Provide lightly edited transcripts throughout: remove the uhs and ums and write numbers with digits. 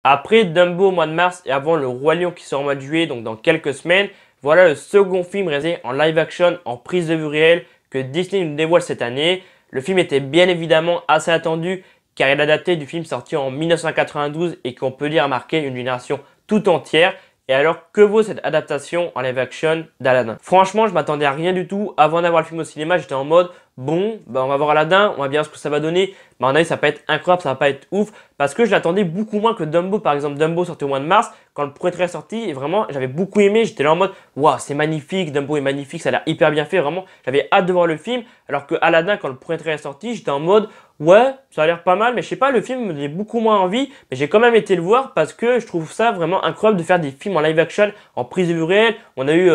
Après Dumbo au mois de mars et avant Le Roi Lion qui sort au mois de juillet, donc dans quelques semaines, voilà le second film réalisé en live action en prise de vue réelle que Disney nous dévoile cette année. Le film était bien évidemment assez attendu car il est adapté du film sorti en 1992 et qu'on peut dire a marqué une génération tout entière. Et alors, que vaut cette adaptation en live action d'Aladdin? Franchement, je m'attendais à rien du tout. Avant d'avoir le film au cinéma, j'étais en mode, bon, bah on va voir Aladdin, on va bien voir ce que ça va donner. Mais à mon avis, ça va pas être incroyable, ça va pas être ouf. Parce que je l'attendais beaucoup moins que Dumbo. Par exemple, Dumbo sorti au mois de mars, quand le premier trailer est sorti, et vraiment, j'avais beaucoup aimé. J'étais là en mode, waouh, c'est magnifique, Dumbo est magnifique, ça a l'air hyper bien fait. Vraiment, j'avais hâte de voir le film. Alors que Aladdin, quand le premier trailer est sorti, j'étais en mode, ouais, ça a l'air pas mal, mais je sais pas, le film me donnait beaucoup moins envie. Mais j'ai quand même été le voir parce que je trouve ça vraiment incroyable de faire des films en live action, en prise de vue réelle. On a eu,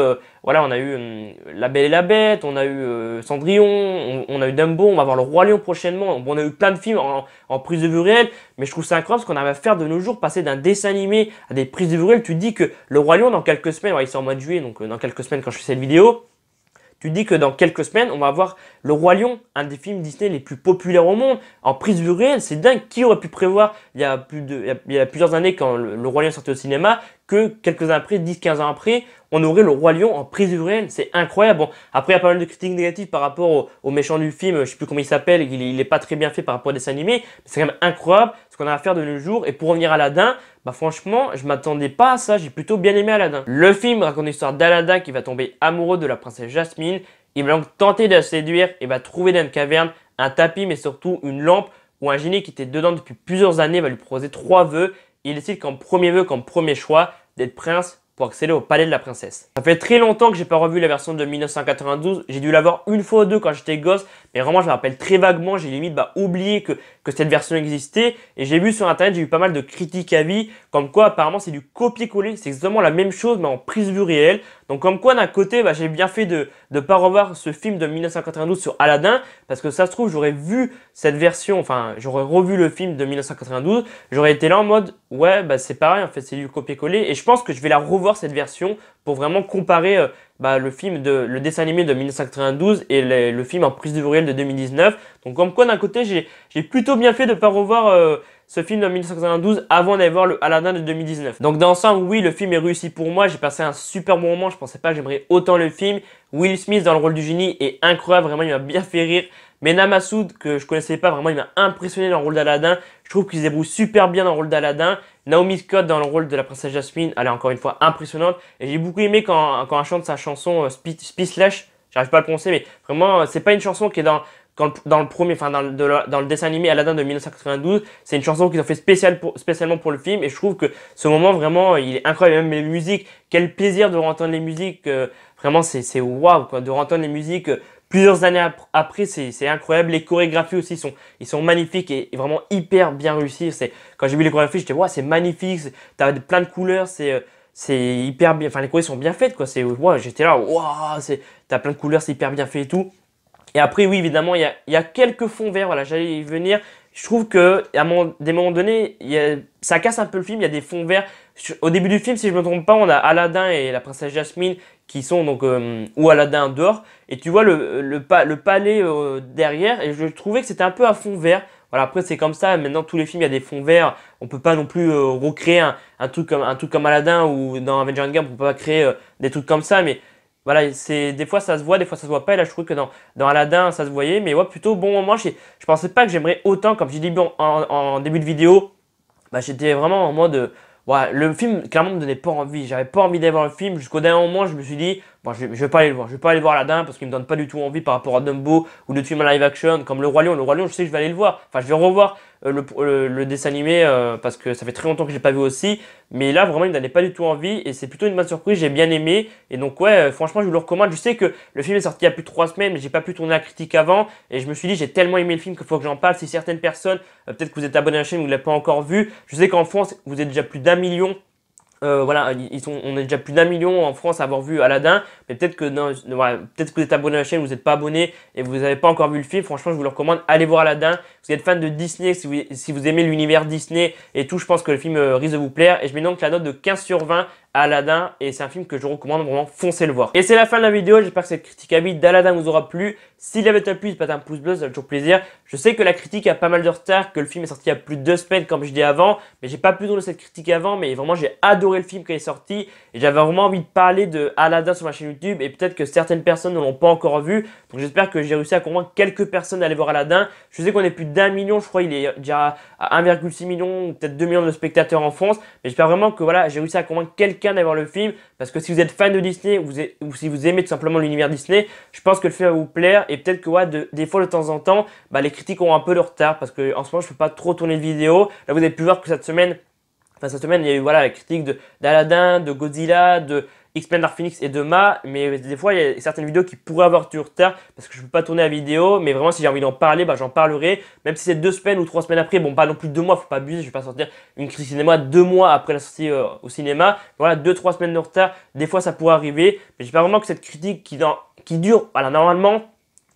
La Belle et la Bête, on a eu Cendrillon, on a eu Dumbo, on va voir Le Roi Lion prochainement. On a eu plein de films en prise de vue réelle, mais je trouve ça incroyable ce qu'on arrive à faire de nos jours, passer d'un dessin animé à des prises de vue réelles. Tu te dis que Le Roi Lion, dans quelques semaines, ouais, il sort au mois de juillet, donc dans quelques semaines quand je fais cette vidéo, tu dis que dans quelques semaines, on va avoir Le Roi Lion, un des films Disney les plus populaires au monde, en prise de vue réelle. C'est dingue. Qui aurait pu prévoir il y a plusieurs années quand le Roi Lion sortait au cinéma que quelques années après, 10-15 ans après, on aurait Le Roi Lion en prise de vue réelle. C'est incroyable. Bon, après, il y a pas mal de critiques négatives par rapport au méchant du film. Je sais plus comment il s'appelle. Il est pas très bien fait par rapport à des dessins animés. Mais c'est quand même incroyable ce qu'on a à faire de nos jours. Et pour revenir à Aladdin, bah franchement, je m'attendais pas à ça. J'ai plutôt bien aimé Aladdin. Le film raconte l'histoire d'Aladdin qui va tomber amoureux de la princesse Jasmine. Il va donc tenter de la séduire et va trouver dans une caverne un tapis, mais surtout une lampe où un génie qui était dedans depuis plusieurs années va lui proposer 3 vœux. Il décide comme premier vœu, comme premier choix, d'être prince pour accéder au palais de la princesse. Ça fait très longtemps que j'ai pas revu la version de 1992. J'ai dû la voir une fois ou deux quand j'étais gosse, mais vraiment je me rappelle très vaguement. J'ai limite oublié que cette version existait. Et j'ai vu sur internet, j'ai eu pas mal de critiques à vie, comme quoi apparemment c'est du copier-coller. C'est exactement la même chose mais en prise vue réelle. Donc comme quoi d'un côté, j'ai bien fait de ne pas revoir ce film de 1992 sur Aladdin, parce que ça se trouve j'aurais vu cette version, enfin j'aurais revu le film de 1992, j'aurais été là en mode ouais c'est pareil en fait, c'est du copier-coller. Et je pense que je vais la revoir cette version pour vraiment comparer le dessin animé de 1992 et le film en prise de vue réelle de 2019. Donc comme quoi d'un côté j'ai plutôt bien fait de ne pas revoir ce film de 1992 avant d'aller voir le Aladdin de 2019. Donc dans l'ensemble, oui, le film est réussi pour moi. J'ai passé un super bon moment. Je pensais pas que j'aimerais autant le film. Will Smith dans le rôle du génie est incroyable. Vraiment, il m'a bien fait rire. Mena Massoud, que je connaissais pas, vraiment, il m'a impressionné dans le rôle d'Aladdin. Je trouve qu'il se débrouille super bien dans le rôle d'Aladdin. Naomi Scott dans le rôle de la princesse Jasmine, elle est encore une fois impressionnante. Et j'ai beaucoup aimé quand elle chante sa chanson Speechless. J'arrive pas à le prononcer, mais vraiment, c'est pas une chanson qui est dans le premier, enfin dans le dessin animé Aladdin de 1992, c'est une chanson qu'ils ont fait spécialement pour le film, et je trouve que ce moment vraiment il est incroyable. Même les musiques, quel plaisir de entendre les musiques, vraiment c'est waouh quoi, de entendre les musiques plusieurs années après, c'est incroyable. Les chorégraphies aussi ils sont magnifiques et vraiment hyper bien réussis. Quand j'ai vu les chorégraphies, j'étais waouh, c'est magnifique, t'as plein de couleurs, c'est hyper bien, enfin les chorégraphies sont bien faites quoi, waouh, j'étais là waouh, t'as plein de couleurs, c'est hyper bien fait et tout. Et après, oui, évidemment, il y a quelques fonds verts, voilà, j'allais y venir. Je trouve que des moments donnés, ça casse un peu le film, il y a des fonds verts. Au début du film, si je ne me trompe pas, on a Aladdin et la princesse Jasmine qui sont donc, ou Aladdin dehors. Et tu vois le palais derrière, et je trouvais que c'était un peu à fond vert. Voilà, après, c'est comme ça. Maintenant, tous les films, il y a des fonds verts. On peut pas non plus recréer un truc comme Aladdin, ou dans Avengers Endgame, on peut pas créer des trucs comme ça. Mais voilà, des fois ça se voit, des fois ça se voit pas. Et là, je trouve que dans Aladdin, ça se voyait. Mais ouais, plutôt bon moment. Je pensais pas que j'aimerais autant, comme j'ai dit en début de vidéo. J'étais vraiment en mode. Ouais, le film, clairement, me donnait pas envie. J'avais pas envie d'aller voir le film. Jusqu'au dernier moment, je me suis dit, bon, je vais pas aller le voir. Je vais pas aller voir Aladdin parce qu'il me donne pas du tout envie par rapport à Dumbo ou d'autres films en live action comme Le Roi Lion. Le Roi Lion, je sais que je vais aller le voir. Enfin, je vais revoir le dessin animé parce que ça fait très longtemps que j'ai pas vu aussi. Mais là, vraiment, il me donnait pas du tout envie et c'est plutôt une bonne surprise. J'ai bien aimé. Et donc, ouais, franchement, je vous le recommande. Je sais que le film est sorti il y a plus de 3 semaines, mais j'ai pas pu tourner la critique avant. Et je me suis dit, j'ai tellement aimé le film qu'il faut que j'en parle. Si certaines personnes, peut-être que vous êtes abonné à la chaîne ou vous ne l'avez pas encore vu, je sais qu'en France, vous êtes déjà plus d'1 million. Voilà, on est déjà plus d'1 million en France à avoir vu Aladdin, mais peut-être que, voilà, peut-être que vous êtes abonné à la chaîne, vous n'êtes pas abonné et vous n'avez pas encore vu le film. Franchement, je vous le recommande, allez voir Aladdin. vous êtes fan de Disney, si vous aimez l'univers Disney et tout, je pense que le film risque de vous plaire. Et je mets donc la note de 15 sur 20 à Aladdin et c'est un film que je recommande, vraiment foncez le voir. Et c'est la fin de la vidéo, j'espère que cette critique à vide d'Aladdin vous aura plu. S'il avait été plu, faites un pouce bleu, ça fait toujours plaisir. Je sais que la critique a pas mal de retard, que le film est sorti il y a plus de 2 semaines comme je dis avant, mais j'ai pas pu donner cette critique avant, mais vraiment j'ai adoré le film quand il est sorti et j'avais vraiment envie de parler de Aladdin sur ma chaîne YouTube et peut-être que certaines personnes ne l'ont pas encore vu. Donc j'espère que j'ai réussi à convaincre quelques personnes d'aller voir Aladdin. Je sais qu'on est plus d'1 million, je crois il est déjà à 1,6 million, peut-être 2 millions de spectateurs en France, mais j'espère vraiment que voilà, j'ai réussi à convaincre quelqu'un d'aller voir le film parce que si vous êtes fan de Disney ou si vous aimez tout simplement l'univers Disney, je pense que le film va vous plaire et peut-être que ouais, des fois de temps en temps, les critiques ont un peu de retard parce que en ce moment je ne peux pas trop tourner de vidéos. Là vous avez pu voir que cette semaine, il y a eu voilà, la critique d'Aladdin, de Godzilla, de X-Men Dark Phoenix et de Ma, mais des fois il y a certaines vidéos qui pourraient avoir du retard parce que je ne peux pas tourner la vidéo, mais vraiment si j'ai envie d'en parler, j'en parlerai, même si c'est 2 semaines ou 3 semaines après, bon pas non plus 2 mois, faut pas abuser, je vais pas sortir une critique cinéma 2 mois après la sortie au cinéma, voilà 2-3 semaines de retard, des fois ça pourrait arriver, mais j'espère vraiment que cette critique qui dure, voilà normalement,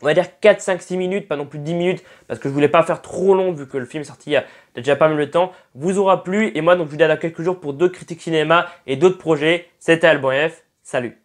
on va dire 4, 5, 6 minutes, pas non plus 10 minutes, parce que je voulais pas faire trop long vu que le film est sorti il y a déjà pas mal de temps, vous aura plu. Et moi, donc, je vous dis à dans quelques jours pour d'autres critiques cinéma et d'autres projets. C'était Alban F. Salut!